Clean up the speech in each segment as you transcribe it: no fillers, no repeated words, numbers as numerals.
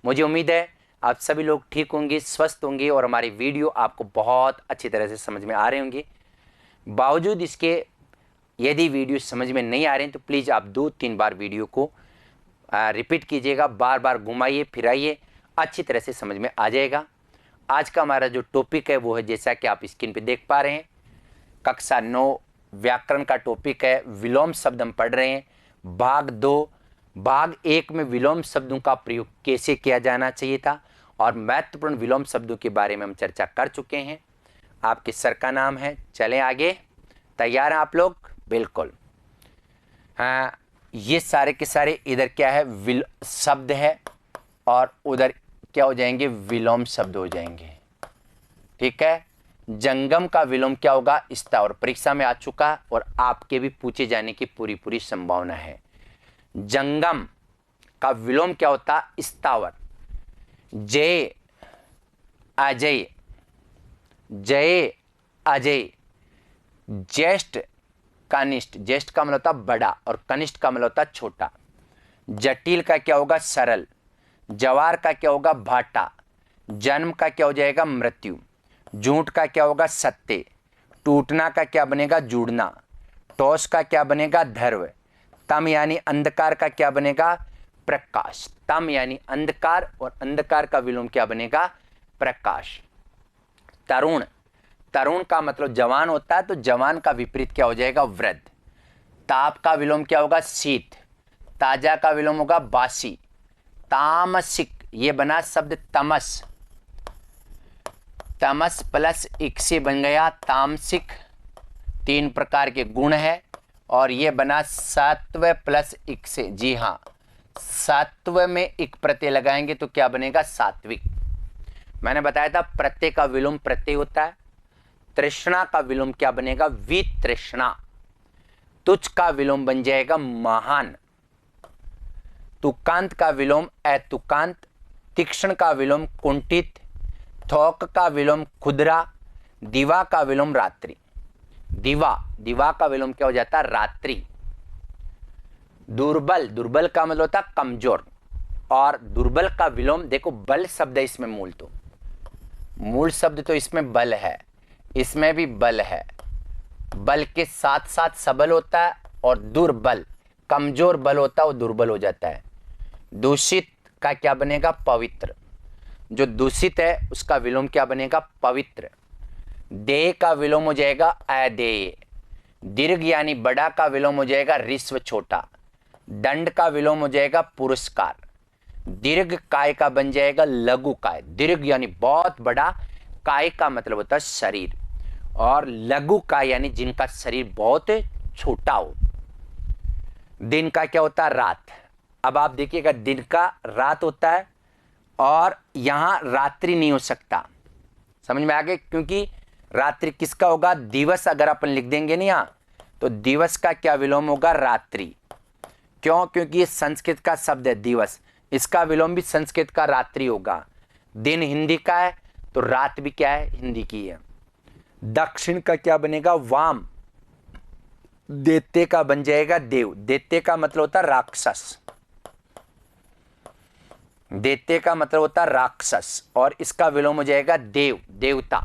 मुझे उम्मीद है आप सभी लोग ठीक होंगे, स्वस्थ होंगे और हमारी वीडियो आपको बहुत अच्छी तरह से समझ में आ रहे होंगे। बावजूद इसके यदि वीडियो समझ में नहीं आ रहे हैं तो प्लीज़ आप 2-3 बार वीडियो को रिपीट कीजिएगा, बार बार घुमाइए फिराइए, अच्छी तरह से समझ में आ जाएगा। आज का हमारा जो टॉपिक है वो है, जैसा कि आप स्क्रीन पे देख पा रहे हैं, कक्षा 9 व्याकरण का टॉपिक है। विलोम शब्द हम पढ़ रहे हैं। भाग 2, भाग 1 में विलोम शब्दों का प्रयोग कैसे किया जाना चाहिए था और महत्वपूर्ण विलोम शब्दों के बारे में हम चर्चा कर चुके हैं। आपके सर का नाम है। चलें आगे। तैयार हैं आप लोग? बिल्कुल। हाँ, ये सारे के सारे इधर क्या है, शब्द है और उधर क्या हो जाएंगे, विलोम शब्द हो जाएंगे। ठीक है। जंगम का विलोम क्या होगा, स्थावर। परीक्षा में आ चुका और आपके भी पूछे जाने की पूरी संभावना है। जंगम का विलोम क्या होता, स्थावर। जय अजय, जय अजय। ज्येष्ठ कनिष्ठ, ज्येष्ठ का मतलब होता बड़ा और कनिष्ठ का मतलब होता छोटा। जटिल का क्या होगा, सरल। जवार का क्या होगा, भाटा। जन्म का क्या हो जाएगा, मृत्यु। झूठ का क्या होगा, सत्य। टूटना का क्या बनेगा, जुड़ना। टॉस का क्या बनेगा, ध्रुव। तम यानी अंधकार का क्या बनेगा, प्रकाश। तम यानी अंधकार और अंधकार का विलोम क्या बनेगा, प्रकाश। तरुण, तरुण का मतलब जवान होता है, तो जवान का विपरीत क्या हो जाएगा, वृद्ध। ताप का विलोम क्या होगा, शीत। ताजा का विलोम होगा बासी। तामसिक, ये बना शब्द तमस, तमस प्लस इक से बन गया तामसिक। 3 प्रकार के गुण है और ये बना सत्व प्लस इक से। जी हाँ, सत्व में इक प्रत्यय लगाएंगे तो क्या बनेगा, सात्विक। मैंने बताया था प्रत्यय का विलोम प्रत्यय होता है। तृष्णा का विलोम क्या बनेगा, वितृष्णा। तुच्छ का विलोम बन जाएगा महान। तुकांत का विलोम अतुकांत। तीक्ष्ण का विलोम कुंठित। थोक का विलोम खुदरा। दिवा का विलोम रात्रि। दिवा, दिवा का विलोम क्या हो जाता, रात्रि। दुर्बल, दुर्बल का मतलब होता कमजोर और दुर्बल का विलोम देखो, बल शब्द है इसमें, मूल शब्द तो इसमें बल है, इसमें भी बल है। बल के साथ साथ सबल होता है और दुर्बल, कमजोर बल होता है वो दुर्बल हो जाता है। दूषित का क्या बनेगा, पवित्र। जो दूषित है उसका विलोम क्या बनेगा, पवित्र। देह का विलोम हो जाएगा अदेय। दीर्घ यानी बड़ा का विलोम हो जाएगा ऋस्व, छोटा। दंड का विलोम हो जाएगा पुरस्कार। दीर्घ काय का बन जाएगा लघु काय। दीर्घ यानी बहुत बड़ा, काय का मतलब होता है शरीर, और लघु काय यानी जिनका शरीर बहुत छोटा हो। दिन का क्या होता है, रात। अब आप देखिएगा, दिन का रात होता है और यहां रात्रि नहीं हो सकता। समझ में आ गए? क्योंकि रात्रि किसका होगा, दिवस। अगर अपन लिख देंगे ना यहां, तो दिवस का क्या विलोम होगा, रात्रि। क्यों? क्योंकि ये संस्कृत का शब्द है दिवस, इसका विलोम भी संस्कृत का रात्रि होगा। दिन हिंदी का है तो रात भी क्या है, हिंदी की है। दक्षिण का क्या बनेगा, वाम। दैत्य का बन जाएगा देव। दैत्य का मतलब होता है राक्षस। दैत्य का मतलब होता है राक्षस और इसका विलोम हो जाएगा देव, देवता।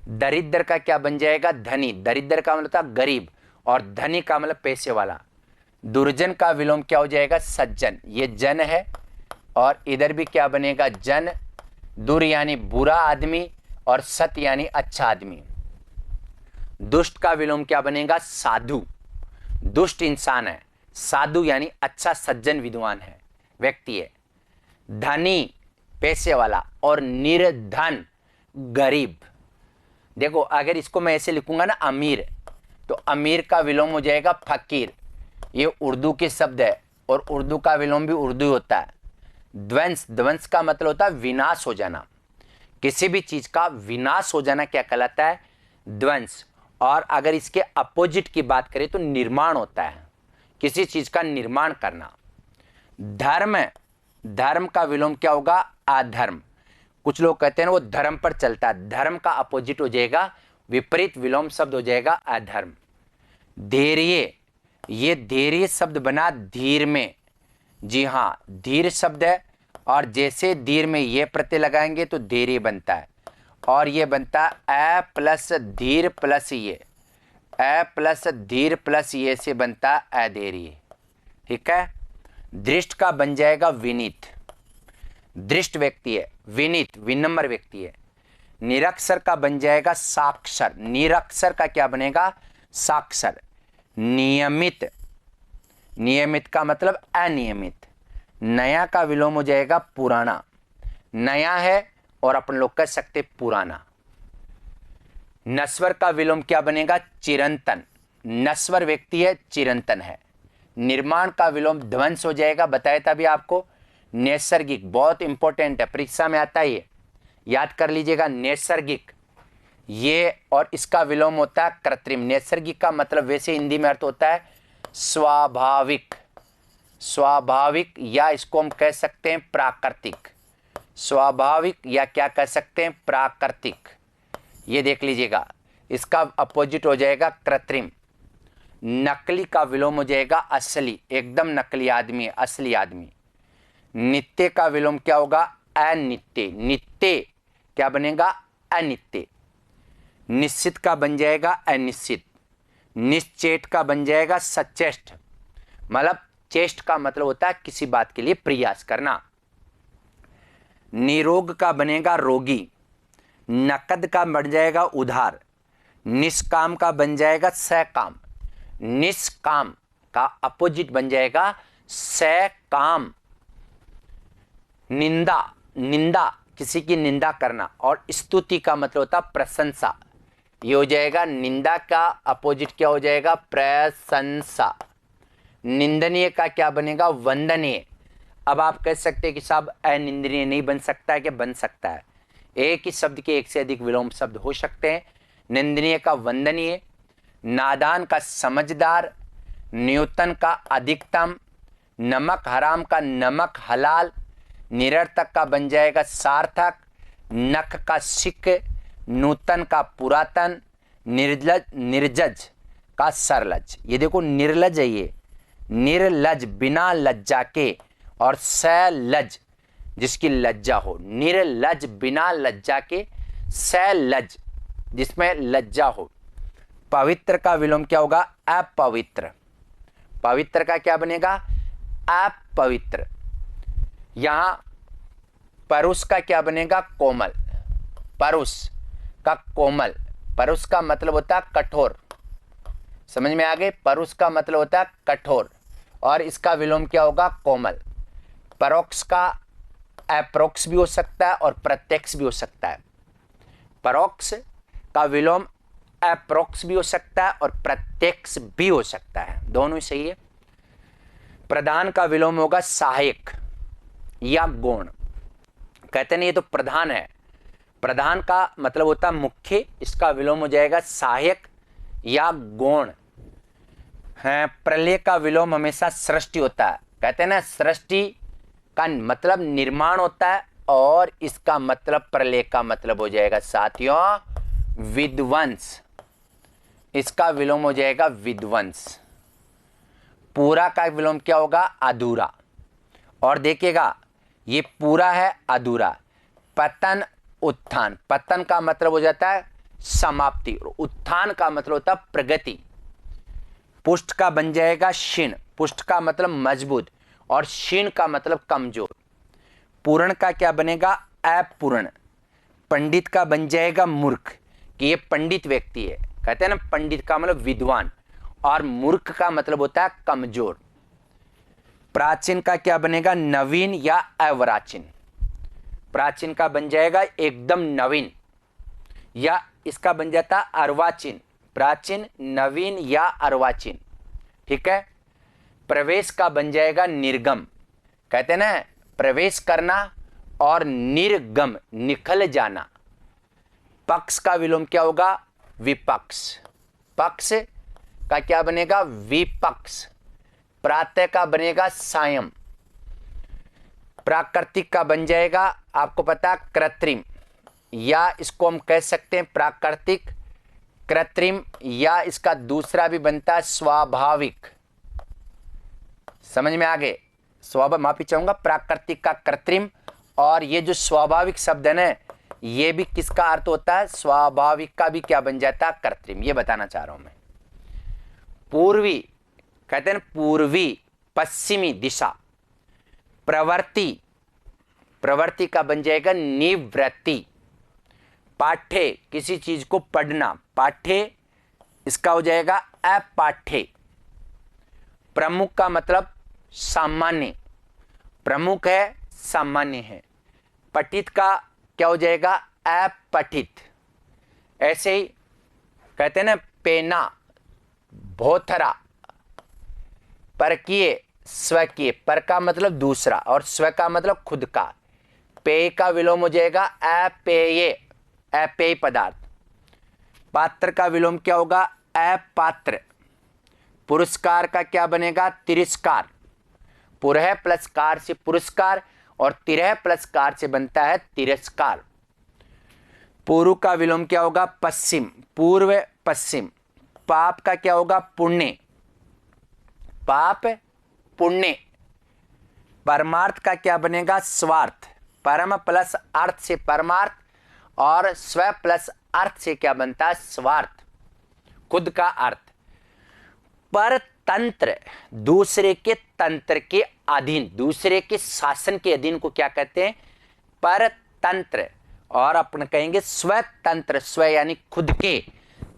दरिद्र का क्या बन जाएगा, धनी। दरिद्र का मतलब होता है गरीब और धनी का मतलब पैसे वाला। दुर्जन का विलोम क्या हो जाएगा, सज्जन। ये जन है और इधर भी क्या बनेगा, जन। दुर यानी बुरा आदमी और सत यानी अच्छा आदमी। दुष्ट का विलोम क्या बनेगा, साधु। दुष्ट इंसान है, साधु यानी अच्छा, सज्जन, विद्वान है, व्यक्ति है। धनी पैसे वाला और निर्धन गरीब। देखो अगर इसको मैं ऐसे लिखूंगा ना, अमीर, तो अमीर का विलोम हो जाएगा फकीर। ये उर्दू के शब्द है और उर्दू का विलोम भी उर्दू होता है। ध्वंस, ध्वंस का मतलब होता है विनाश हो जाना। किसी भी चीज का विनाश हो जाना क्या कहलाता है, ध्वंस। और अगर इसके अपोजिट की बात करें तो निर्माण होता है, किसी चीज का निर्माण करना। धर्म, धर्म का विलोम क्या होगा, अधर्म। कुछ लोग कहते हैं वो धर्म पर चलता है, धर्म का अपोजिट हो जाएगा, विपरीत विलोम शब्द हो जाएगा अधर्म। धैर्य, ये धैर्य शब्द बना धीर में। जी हाँ, धीर शब्द है और जैसे दीर में ये प्रत्यय लगाएंगे तो देरी बनता है, और ये बनता है ए प्लस धीर प्लस ये, ए प्लस धीर प्लस ये से बनता अधेरी। ठीक है। दृष्ट का बन जाएगा विनीत, दृष्ट व्यक्ति है, विनीत विनम्र व्यक्ति है। निरक्षर का बन जाएगा साक्षर, निरक्षर का क्या बनेगा साक्षर। नियमित, नियमित का मतलब अनियमित। नया का विलोम हो जाएगा पुराना, नया है और अपन लोग कह सकते पुराना। नस्वर का विलोम क्या बनेगा चिरंतन, नस्वर व्यक्ति है चिरंतन है। निर्माण का विलोम ध्वंस हो जाएगा, बताया था अभी आपको। नैसर्गिक बहुत इंपॉर्टेंट है, परीक्षा में आता है ये, याद कर लीजिएगा। नैसर्गिक ये और इसका विलोम होता है कृत्रिम। नैसर्गिक का मतलब वैसे हिंदी में अर्थ होता है स्वाभाविक, स्वाभाविक या इसको हम कह सकते हैं प्राकृतिक, स्वाभाविक या क्या कह सकते हैं प्राकृतिक। ये देख लीजिएगा, इसका अपोजिट हो जाएगा कृत्रिम। नकली का विलोम हो जाएगा असली, एकदम नकली आदमी है, असली आदमी। नित्य का विलोम क्या होगा अनित्य, नित्य क्या बनेगा अनित्य। निश्चित का बन जाएगा अनिश्चित। निश्चेष्ट का बन जाएगा सचेष्ट, मतलब चेष्ट का मतलब होता है किसी बात के लिए प्रयास करना। निरोग का बनेगा रोगी। नकद का बन जाएगा उधार। निष्काम का बन जाएगा सकाम। निष्काम का अपोजिट बन जाएगा सकाम। निंदा, निंदा किसी की निंदा करना, और स्तुति का मतलब होता प्रशंसा। ये हो जाएगा निंदा का अपोजिट क्या हो जाएगा प्रशंसा। निंदनीय का क्या बनेगा वंदनीय। अब आप कह सकते हैं कि साहब अनिंदनीय नहीं बन सकता है, क्या बन सकता है। एक ही शब्द के एक से अधिक विलोम शब्द हो सकते हैं। निंदनीय का वंदनीय, नादान का समझदार, न्यूतन का अधिकतम, नमक हराम का नमक हलाल, निरर्थक का बन जाएगा सार्थक, नख का सिक, नूतन का पुरातन, निर्लज निर्जज का सरलज। ये देखो निर्लज है ये, निर्लज बिना लज्जा के, और सलज जिसकी लज्जा हो। निर्लज बिना लज्जा के, सलज जिसमें लज्जा हो। पवित्र का विलोम क्या होगा अपवित्र। पवित्र का क्या बनेगा अपवित्र। यहां परुष का क्या बनेगा कोमल, परुष का कोमल। परुष का मतलब होता है कठोर, समझ में आ गए। परुष का मतलब होता है कठोर, और इसका विलोम क्या होगा कोमल। परोक्ष का अप्रोक्ष भी हो सकता है और प्रत्यक्ष भी हो सकता है। परोक्ष का विलोम अप्रोक्ष भी हो सकता है और प्रत्यक्ष भी हो सकता है, दोनों ही सही है। प्रधान का विलोम होगा सहायक या गौण। कहते नहीं ये तो प्रधान है, प्रधान का मतलब होता है मुख्य, इसका विलोम हो जाएगा सहायक या गौण है। प्रलय का विलोम हमेशा सृष्टि होता है। कहते हैं ना सृष्टि का मतलब निर्माण होता है, और इसका मतलब प्रलय का मतलब हो जाएगा साथियों विध्वंस। इसका विलोम हो जाएगा विध्वंस। पूरा का विलोम क्या होगा अधूरा। और देखिएगा ये पूरा है अधूरा। पतन उत्थान, पतन का मतलब हो जाता है समाप्ति, और उत्थान का मतलब होता है प्रगति। पुष्ट का बन जाएगा क्षीण, पुष्ट का मतलब मजबूत, और क्षीण का मतलब कमजोर। पूर्ण का क्या बनेगा अपूर्ण। पंडित का बन जाएगा मूर्ख, कि ये पंडित व्यक्ति है। कहते हैं ना पंडित का मतलब विद्वान, और मूर्ख का मतलब होता है कमजोर। प्राचीन का क्या बनेगा नवीन या अवराचीन। प्राचीन का बन जाएगा एकदम नवीन, या इसका बन जाता अर्वाचीन। प्राचीन, नवीन या अर्वाचीन। ठीक है। प्रवेश का बन जाएगा निर्गम। कहते हैं ना प्रवेश करना, और निर्गम निकल जाना। पक्ष का विलोम क्या होगा विपक्ष। पक्ष का क्या बनेगा विपक्ष। प्रातः का बनेगा सायं। प्राकृतिक का बन जाएगा आपको पता कृत्रिम, या इसको हम कह सकते हैं प्राकृतिक, कृत्रिम, या इसका दूसरा भी बनता है स्वाभाविक। समझ में आ गए माफी चाहूंगा, प्राकृतिक का कृत्रिम, और ये जो स्वाभाविक शब्द है ना, ये भी किसका अर्थ होता है, स्वाभाविक का भी क्या बन जाता है, कृत्रिम। ये बताना चाह रहा हूं मैं। पूर्वी कहते हैं पूर्वी, पश्चिमी दिशा। प्रवृत्ति, प्रवृत्ति का बन जाएगा निवृत्ति। पाठ्य, किसी चीज को पढ़ना, पाठ्य इसका हो जाएगा अपाठ्य। प्रमुख का मतलब सामान्य, प्रमुख है सामान्य है। पठित का क्या हो जाएगा, अपठित। ऐसे ही कहते हैं ना पेना, भोथरा। परकीय, स्वकीय। पर का मतलब दूसरा और स्व का मतलब खुद का। पेय का विलोम हो जाएगा अपेय, अपेय पदार्थ। पात्र का विलोम क्या होगा, अपात्र। पुरस्कार का क्या बनेगा, तिरस्कार। पुरः प्लस कार से पुरस्कार और तिरः प्लस कार से बनता है तिरस्कार। पूर्व का विलोम क्या होगा, पश्चिम, पूर्व पश्चिम। पाप का क्या होगा, पुण्य, पाप पुण्य। परमार्थ का क्या बनेगा, स्वार्थ। परम प्लस अर्थ से परमार्थ और स्व प्लस अर्थ से क्या बनता है, स्वार्थ, खुद का अर्थ। परतंत्र, दूसरे के तंत्र के अधीन, दूसरे के शासन के अधीन को क्या कहते हैं, परतंत्र। और अपन कहेंगे स्वतंत्र, स्व यानी खुद के,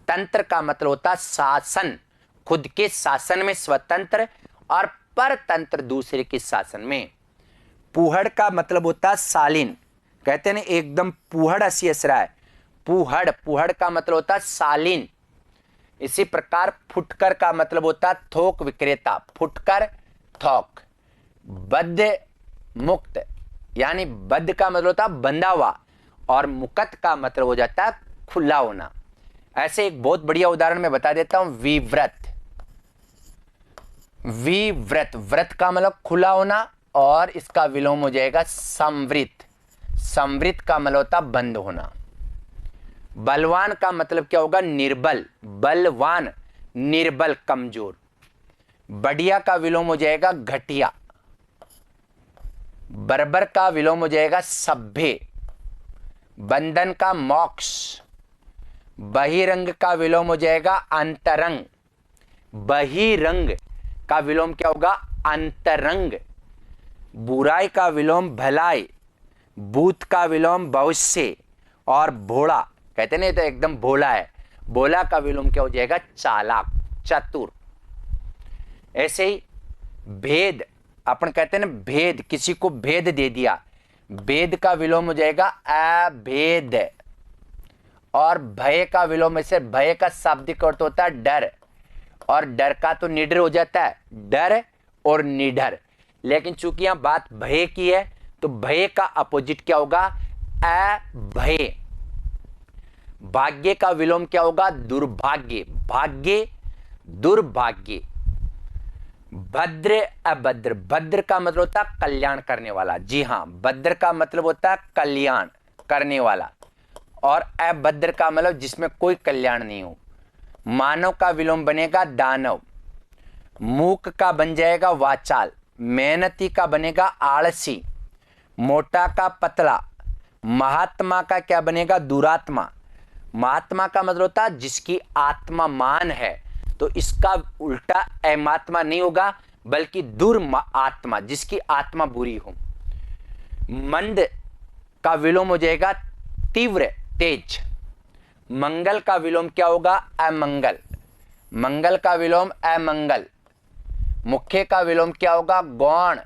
तंत्र का मतलब होता है शासन, खुद के शासन में स्वतंत्र और परतंत्र दूसरे के शासन में। पुहड़ का मतलब होता है शालीन, कहते हैं ना एकदम पुहड़ असी असरा है, पुहड़, पुहड़ का मतलब होता है शालीन। इसी प्रकार फुटकर का मतलब होता है थोक विक्रेता, फुटकर थोक। बद्ध मुक्त, यानी बद्ध का मतलब होता है बंधा हुआ और मुक्त का मतलब हो जाता है खुला होना। ऐसे एक बहुत बढ़िया उदाहरण मैं बता देता हूं, विव्रत। विव्रत, व्रत का मतलब खुला होना और इसका विलोम हो जाएगा संवृत। संवृत का मतलब होता बंद होना। बलवान का मतलब क्या होगा, निर्बल, बलवान, निर्बल, कमजोर। बढ़िया का विलोम हो जाएगा घटिया। बर्बर का विलोम हो जाएगा सभ्य। बंधन का मोक्ष। बहिरंग का विलोम हो जाएगा अंतरंग। बहिरंग का विलोम क्या होगा, अंतरंग। बुराई का विलोम भलाई। भूत का विलोम भविष्य। और भोला, कहते नहीं तो एकदम भोला है, भोला का विलोम क्या हो जाएगा, चालाक, चतुर। ऐसे ही भेद, अपन कहते हैं ना भेद, किसी को भेद दे दिया, भेद का विलोम हो जाएगा अभेद। और भय का विलोम, ऐसे भय का शाब्दिक अर्थ होता है डर, और डर का तो निडर हो जाता है, डर और निडर। लेकिन चूंकि यहां बात भय की है तो भय का अपोजिट क्या होगा, अभय। भाग्य का विलोम क्या होगा, दुर्भाग्य, भाग्य, दुर्भाग्य। भद्र अभद्र, भद्र का मतलब होता है कल्याण करने वाला, जी हां, भद्र का मतलब होता है कल्याण करने वाला, और अभद्र का मतलब जिसमें कोई कल्याण नहीं हो। मानव का विलोम बनेगा दानव। मूक का बन जाएगा वाचाल। मेहनती का बनेगा आलसी। मोटा का पतला। महात्मा का क्या बनेगा, दुरात्मा। महात्मा का मतलब होता है जिसकी आत्मा मान है, तो इसका उल्टा अमात्मा नहीं होगा बल्कि दुर्आत्मा, जिसकी आत्मा बुरी हो। मंद का विलोम हो जाएगा तीव्र, तेज। मंगल का विलोम क्या होगा, अमंगल। मंगल का विलोम अमंगल। मुख्य का विलोम क्या होगा, गौण।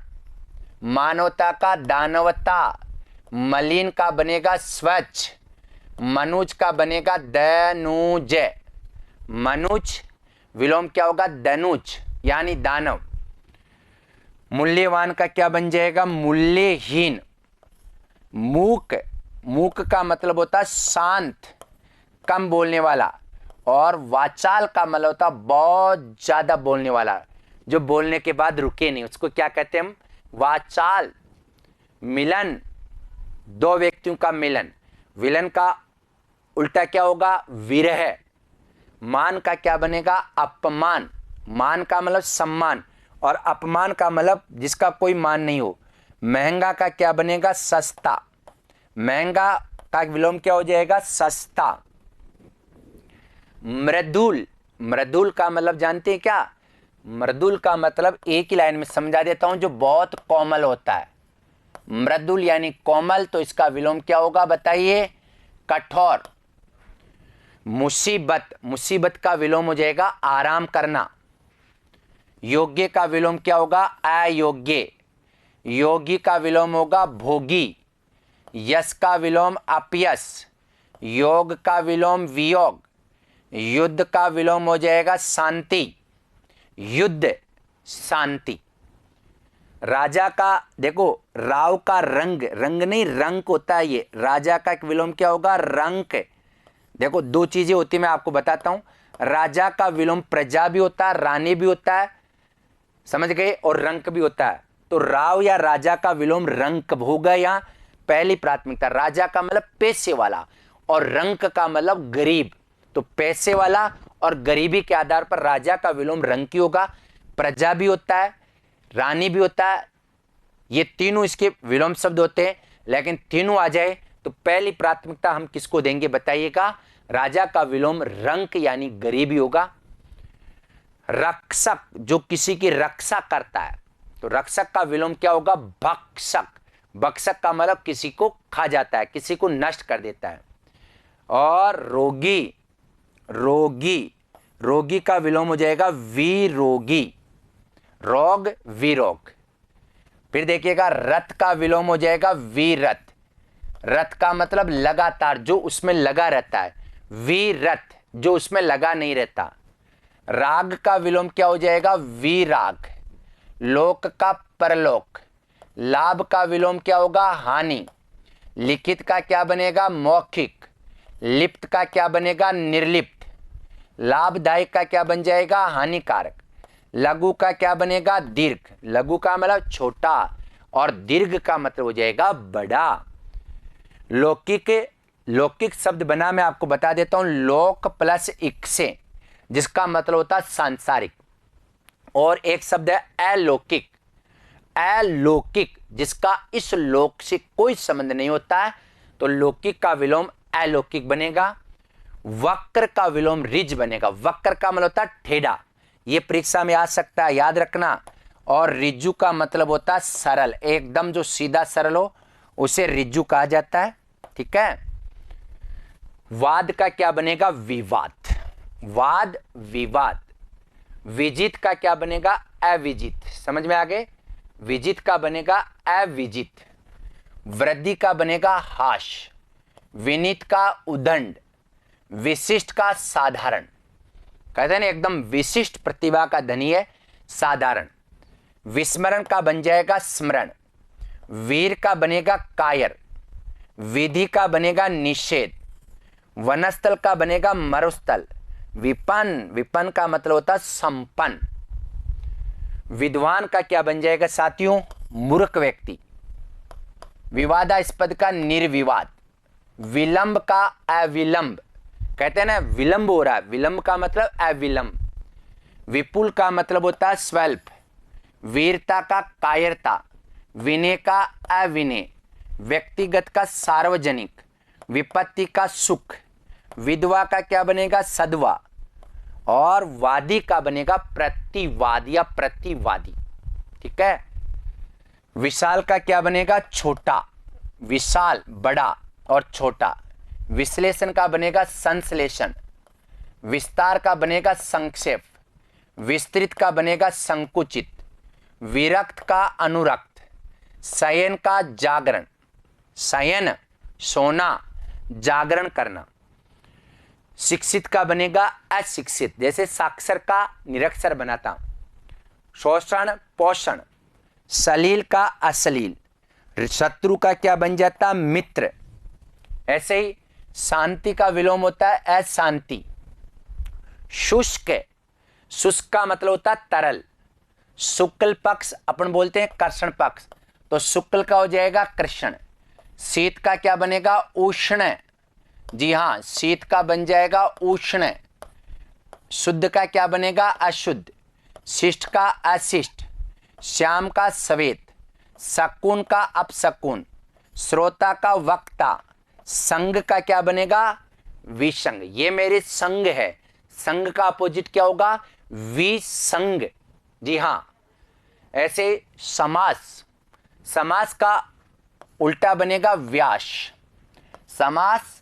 मानवता का दानवता। मलिन का बनेगा स्वच्छ। मनुज का बनेगा दनुज। मनुज विलोम क्या होगा, दनुज यानी दानव। मूल्यवान का क्या बन जाएगा, मूल्यहीन। मूक, मूक का मतलब होता है शांत, कम बोलने वाला। और वाचाल का मतलब होता है बहुत ज्यादा बोलने वाला, जो बोलने के बाद रुके नहीं, उसको क्या कहते हैं हम, वाचाल। मिलन, दो व्यक्तियों का मिलन। विलन का उल्टा क्या होगा, विरह। मान का क्या बनेगा, अपमान। मान का मतलब सम्मान और अपमान का मतलब जिसका कोई मान नहीं हो। महंगा का क्या बनेगा? सस्ता। महंगा का विलोम क्या हो जाएगा? सस्ता। मृदुल, मृदुल का मतलब जानते हैं क्या? मृदुल का मतलब एक ही लाइन में समझा देता हूं, जो बहुत कोमल होता है। मृदुल यानी कोमल, तो इसका विलोम क्या होगा बताइए? कठोर। मुसीबत, मुसीबत का विलोम हो जाएगा आराम करना। योग्य का विलोम क्या होगा? अयोग्य। योगी का विलोम होगा भोगी। यश का विलोम अपयश। योग का विलोम वियोग। युद्ध का विलोम हो जाएगा शांति। युद्ध, शांति। राजा का देखो, राव का रंग, रंग नहीं रंक होता है ये। राजा का एक विलोम क्या होगा? रंक। देखो दो चीजें होती है, मैं आपको बताता हूं। राजा का विलोम प्रजा भी होता है, रानी भी होता है, समझ गए, और रंक भी होता है। तो राव या राजा का विलोम रंक होगा। यहां पहली प्राथमिकता। राजा का मतलब पैसे वाला और रंक का मतलब गरीब। तो पैसे वाला और गरीबी के आधार पर राजा का विलोम रंकी होगा। प्रजा भी होता है, रानी भी होता है, ये तीनों इसके विलोम शब्द होते हैं। लेकिन तीनों आ जाए तो पहली प्राथमिकता हम किसको देंगे बताइएगा? राजा का विलोम रंक यानी गरीबी होगा। रक्षक, जो किसी की रक्षा करता है, तो रक्षक का विलोम क्या होगा? भक्षक। भक्षक का मतलब किसी को खा जाता है, किसी को नष्ट कर देता है। और रोगी, रोगी, रोगी का विलोम हो जाएगा विरोगी। रोग, विरोग। फिर देखिएगा रथ का विलोम हो जाएगा वीरथ। रथ का मतलब लगातार, जो उसमें लगा रहता है। वीरथ, जो उसमें लगा नहीं रहता। राग का विलोम क्या हो जाएगा? विराग। लोक का परलोक। लाभ का विलोम क्या होगा? हानि। लिखित का क्या बनेगा? मौखिक। लिप्त का क्या बनेगा? निर्लिप्त। लाभदायक का क्या बन जाएगा? हानिकारक। लघु का क्या बनेगा? दीर्घ। लघु का मतलब छोटा और दीर्घ का मतलब हो जाएगा बड़ा। लौकिक, लौकिक शब्द बना मैं आपको बता देता हूं। लोक प्लस इक से, जिसका मतलब होता है सांसारिक। और एक शब्द है अलौकिक। अलौकिक, जिसका इस लोक से कोई संबंध नहीं होता है, तो लौकिक का विलोम अलौकिक बनेगा। वक्र का विलोम रिज बनेगा। वक्र का मतलब होता है टेढ़ा, ये परीक्षा में आ सकता है, याद रखना। और रिज्जू का मतलब होता है सरल, एकदम जो सीधा सरल हो उसे रिज्जू कहा जाता है। ठीक है। वाद का क्या बनेगा? विवाद। वाद, विवाद। विजित का क्या बनेगा? अविजित। समझ में आ गए? विजित का बनेगा अविजित। वृद्धि का बनेगा हाश। विनीत का उदंड। विशिष्ट का साधारण। कहते हैं ना एकदम विशिष्ट प्रतिभा का धनी है, साधारण। विस्मरण का बन जाएगा स्मरण। वीर का बनेगा कायर। विधि का बनेगा निषेध। वनस्थल का बनेगा मरुस्थल। विपन्न, विपन्न का मतलब होता है संपन्न। विद्वान का क्या बन जाएगा साथियों? मूर्ख व्यक्ति। विवादास्पद का निर्विवाद। विलंब का अविलंब। कहते हैं ना विलंब हो रहा है, विलंब का मतलब अविलंब। विपुल का मतलब होता है स्वल्प। वीरता का कायरता। विनय का अविनय। व्यक्तिगत का सार्वजनिक। विपत्ति का सुख। विधवा का क्या बनेगा? सद्वा। और वादी का बनेगा प्रतिवाद या प्रतिवादी। ठीक है। विशाल का क्या बनेगा? छोटा। विशाल बड़ा और छोटा। विश्लेषण का बनेगा संश्लेषण। विस्तार का बनेगा संक्षेप। विस्तृत का बनेगा संकुचित। विरक्त का अनुरक्त। शयन का जागरण। शयन सोना, जागरण करना। शिक्षित का बनेगा अशिक्षित, जैसे साक्षर का निरक्षर बनाता हूं। शोषण, पोषण। सलील का अश्लील। शत्रु का क्या बन जाता? मित्र। ऐसे ही शांति का विलोम होता है अशांति। शुष्क, शुष्क का मतलब होता है तरल। शुक्ल पक्ष अपन बोलते हैं कृष्ण पक्ष, तो शुक्ल का हो जाएगा कृष्ण। शीत का क्या बनेगा? उष्ण। जी हां, शीत का बन जाएगा उष्ण। शुद्ध का क्या बनेगा? अशुद्ध। शिष्ट का अशिष्ट। श्याम का सवेत, शकुन का अपशकुन, श्रोता का वक्ता, संग का क्या बनेगा? विसंग। ये मेरे संग है, संग का अपोजिट क्या होगा? विसंग। जी हां। ऐसे समास, समास का उल्टा बनेगा व्यास। समास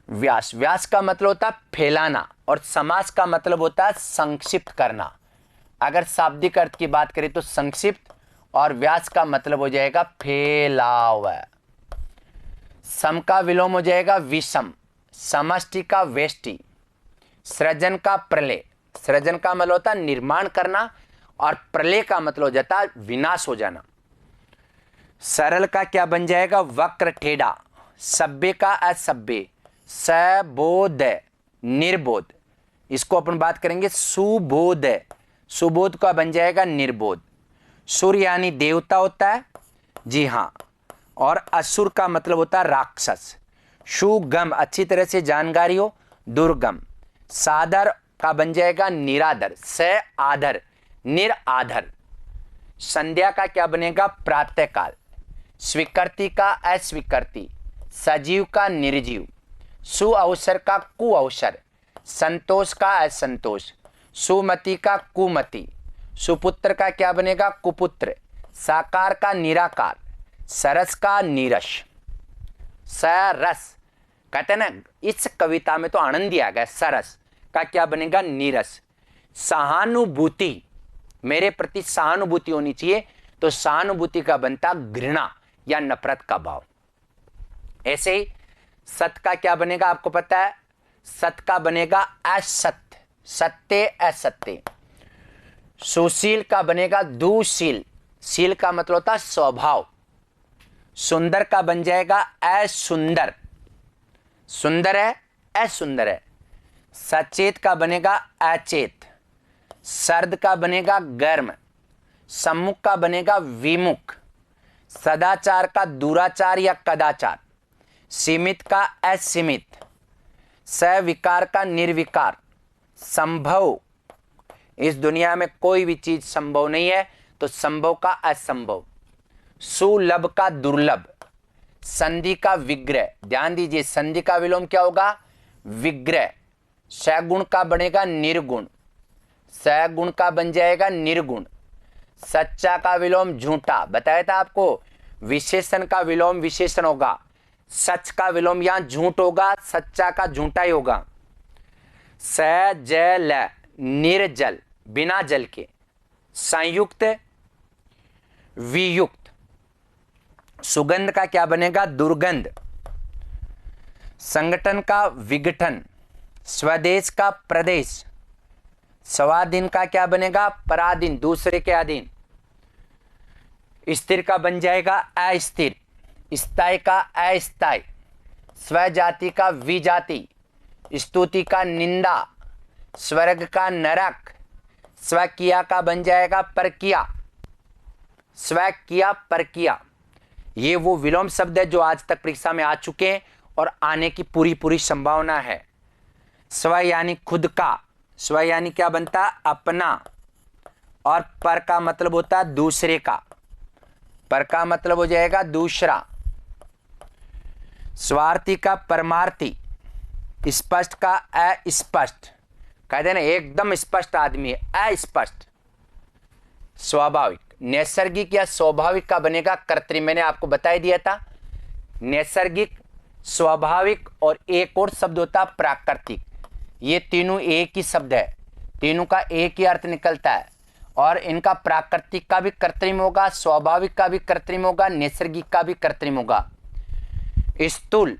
व्यास, व्यास का मतलब होता है फैलाना और समास का मतलब होता है संक्षिप्त करना। अगर शाब्दिक अर्थ की बात करें तो संक्षिप्त, और व्यास का मतलब हो जाएगा फैलाव। सम का विलोम हो जाएगा विषम, समष्टि का वेष्टि, सृजन का प्रलय। सृजन का मतलब होता है निर्माण करना और प्रलय का मतलब हो जाता है विनाश हो जाना। सरल का क्या बन जाएगा? वक्र टेढ़ा। सभ्य का असभ्य, सबोध निर्बोध। इसको अपन बात करेंगे सुबोध। सुबोध का बन जाएगा निर्बोध। सूर्य यानी देवता होता है, जी हाँ, और असुर का मतलब होता है राक्षस। सुगम अच्छी तरह से जानकारी हो, दुर्गम। सादर का बन जाएगा निरादर, स आदर, निरादर। संध्या का क्या बनेगा? प्रातःकाल। स्वीकृति का अस्वीकृति, सजीव का निर्जीव। सुअवसर का कुअवसर, संतोष का असंतोष। सुमति का कुमति। सुपुत्र का क्या बनेगा? कुपुत्र। साकार का निराकार, सरस का नीरस। सरस कहते हैं ना, इस कविता में तो आनंद ही आ गया। सरस का क्या बनेगा? नीरस। सहानुभूति, मेरे प्रति सहानुभूति होनी चाहिए, तो सहानुभूति का बनता घृणा या नफरत का भाव। ऐसे ही सत का क्या बनेगा? आपको पता है, सत का बनेगा असत्य, सत्य असत्य। सुशील का बनेगा दुशील, शील का मतलब होता है स्वभाव। सुंदर का बन जाएगा असुंदर, सुंदर है असुंदर है। सचेत का बनेगा अचेत। सर्द का बनेगा गर्म। सम्मुख का बनेगा विमुख। सदाचार का दुराचार या कदाचार। सीमित का असीमित। सविकार का निर्विकार। संभव, इस दुनिया में कोई भी चीज संभव नहीं है, तो संभव का असंभव। सुलभ का दुर्लभ। संधि का विग्रह, ध्यान दीजिए संधि का विलोम क्या होगा? विग्रह। सगुण का बनेगा निर्गुण, सगुण का बन जाएगा निर्गुण। सच्चा का विलोम झूठा, बताया था आपको। विशेषण का विलोम विशेषण होगा, सच का विलोम यहां झूठ होगा, सच्चा का झूठा ही होगा। सजल निर्जल, बिना जल के। संयुक्त वियुक्त। सुगंध का क्या बनेगा? दुर्गंध। संगठन का विघटन। स्वदेश का प्रदेश। स्वाधीन का क्या बनेगा? पराधीन, दूसरे के अधीन। स्थिर का बन जाएगा अस्थिर। स्थायी का अस्थायी। स्वजाति का विजाति। स्तुति का निंदा। स्वर्ग का नरक। स्वकिया का बन जाएगा परकिया, स्वकिया परकिया। ये वो विलोम शब्द है जो आज तक परीक्षा में आ चुके हैं और आने की पूरी पूरी संभावना है। स्व यानी खुद का, स्व यानी क्या बनता? अपना। और पर का मतलब होता है दूसरे का, पर का मतलब हो जाएगा दूसरा। स्वार्थी का परमार्थी। स्पष्ट का अस्पष्ट, कहते ना एकदम स्पष्ट आदमी है, अस्पष्ट। स्वाभाविक। नैसर्गिक या स्वाभाविक का बनेगा कर्तरी, मैंने आपको बता ही दिया था। नैसर्गिक, स्वाभाविक और एक और शब्द होता है प्राकृतिक। ये तीनों एक ही शब्द है, तीनों का एक ही अर्थ निकलता है। और इनका प्राकृतिक का भी कृत्रिम होगा, स्वाभाविक का भी कृत्रिम होगा, नैसर्गिक का भी कृत्रिम होगा। स्थूल,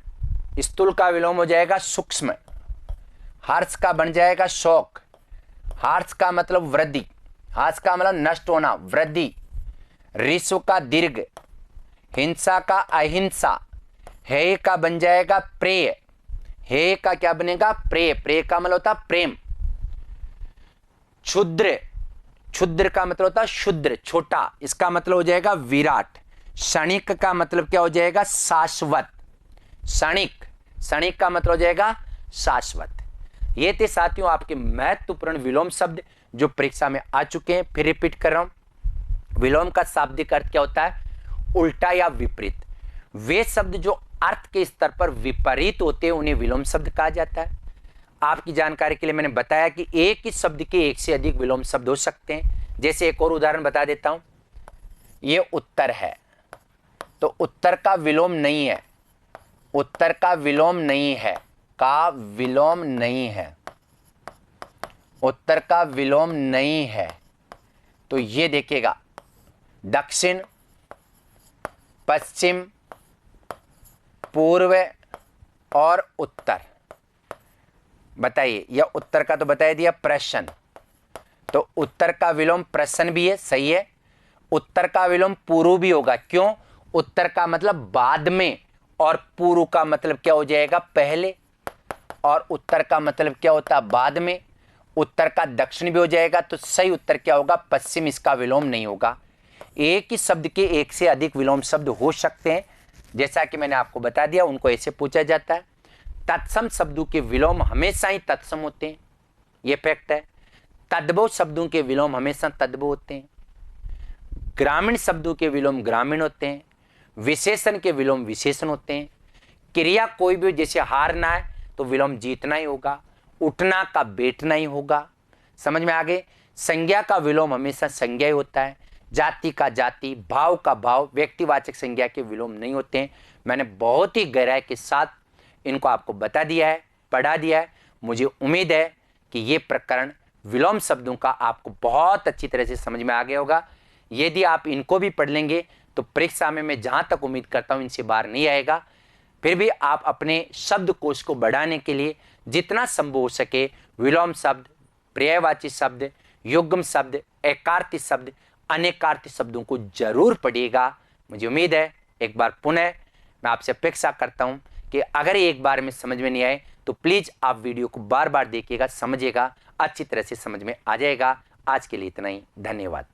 स्थूल का विलोम हो जाएगा सूक्ष्म। हर्ष का बन जाएगा शौक। हर्ष का मतलब वृद्धि, हर्ष का मतलब नष्ट होना, वृद्धि। ऋष्व का दीर्घ। हिंसा का अहिंसा। हेय का बन जाएगा प्रेय। हेय का क्या बनेगा? प्रेय। प्रेय का मतलब होता प्रेम। क्षुद्र, क्षुद्र का मतलब होता शुद्र, छोटा, इसका मतलब हो जाएगा विराट। क्षणिक का मतलब क्या हो जाएगा? शाश्वत। क्षणिक, क्षणिक का मतलब हो जाएगा शाश्वत। ये थे साथियों आपके महत्वपूर्ण विलोम शब्द जो परीक्षा में आ चुके हैं। फिर रिपीट कर रहा हूं, विलोम का शाब्दिक अर्थ क्या होता है? उल्टा या विपरीत। वे शब्द जो अर्थ के स्तर पर विपरीत होते हैं उन्हें विलोम शब्द कहा जाता है। आपकी जानकारी के लिए मैंने बताया कि एक ही शब्द के एक से अधिक विलोम शब्द हो सकते हैं। जैसे एक और उदाहरण बता देता हूं, ये उत्तर है, तो उत्तर का विलोम नहीं है, उत्तर का विलोम नहीं है, का विलोम नहीं है, उत्तर का विलोम नहीं है। तो ये देखिएगा, दक्षिण, पश्चिम, पूर्व और उत्तर। बताइए, यह उत्तर का तो बता दिया प्रश्न, तो उत्तर का विलोम प्रश्न भी है, सही है। उत्तर का विलोम पूर्व भी होगा, क्यों? उत्तर का मतलब बाद में और पूर्व का मतलब क्या हो जाएगा? पहले। और उत्तर का मतलब क्या होता है? बाद में। उत्तर का दक्षिण भी हो जाएगा, तो सही उत्तर क्या होगा? पश्चिम। इसका विलोम नहीं होगा। एक ही शब्द के एक से अधिक विलोम शब्द हो सकते हैं, जैसा कि मैंने आपको बता दिया। उनको ऐसे पूछा जाता है। तत्सम शब्दों के विलोम हमेशा ही तत्सम होते हैं, यह फैक्ट है। तद्भव शब्दों के विलोम हमेशा तद्भव होते हैं। ग्रामीण शब्दों के विलोम ग्रामीण होते हैं। विशेषण के विलोम विशेषण होते हैं। क्रिया कोई भी, जैसे हारना है तो विलोम जीतना ही होगा, उठना का बैठना ही होगा। समझ में आ गए? संज्ञा का विलोम हमेशा संज्ञा ही होता है। जाति का जाति, भाव का भाव, व्यक्तिवाचक संज्ञा के विलोम नहीं होते हैं। मैंने बहुत ही गहराई के साथ इनको आपको बता दिया है, पढ़ा दिया है। मुझे उम्मीद है कि ये प्रकरण विलोम शब्दों का आपको बहुत अच्छी तरह से समझ में आ गया होगा। यदि आप इनको भी पढ़ लेंगे तो परीक्षा में मैं जहाँ तक उम्मीद करता हूँ इनसे बाहर नहीं आएगा। फिर भी आप अपने शब्दकोश को बढ़ाने के लिए जितना संभव हो सके विलोम शब्द, पर्यायवाची शब्द, युग्म शब्द, एकार्थी शब्द, अनेकार्थी शब्दों को जरूर पढ़िएगा। मुझे उम्मीद है, एक बार पुनः मैं आपसे अपेक्षा करता हूं कि अगर एक बार में समझ में नहीं आए तो प्लीज़ आप वीडियो को बार बार देखिएगा, समझिएगा, अच्छी तरह से समझ में आ जाएगा। आज के लिए इतना ही, धन्यवाद।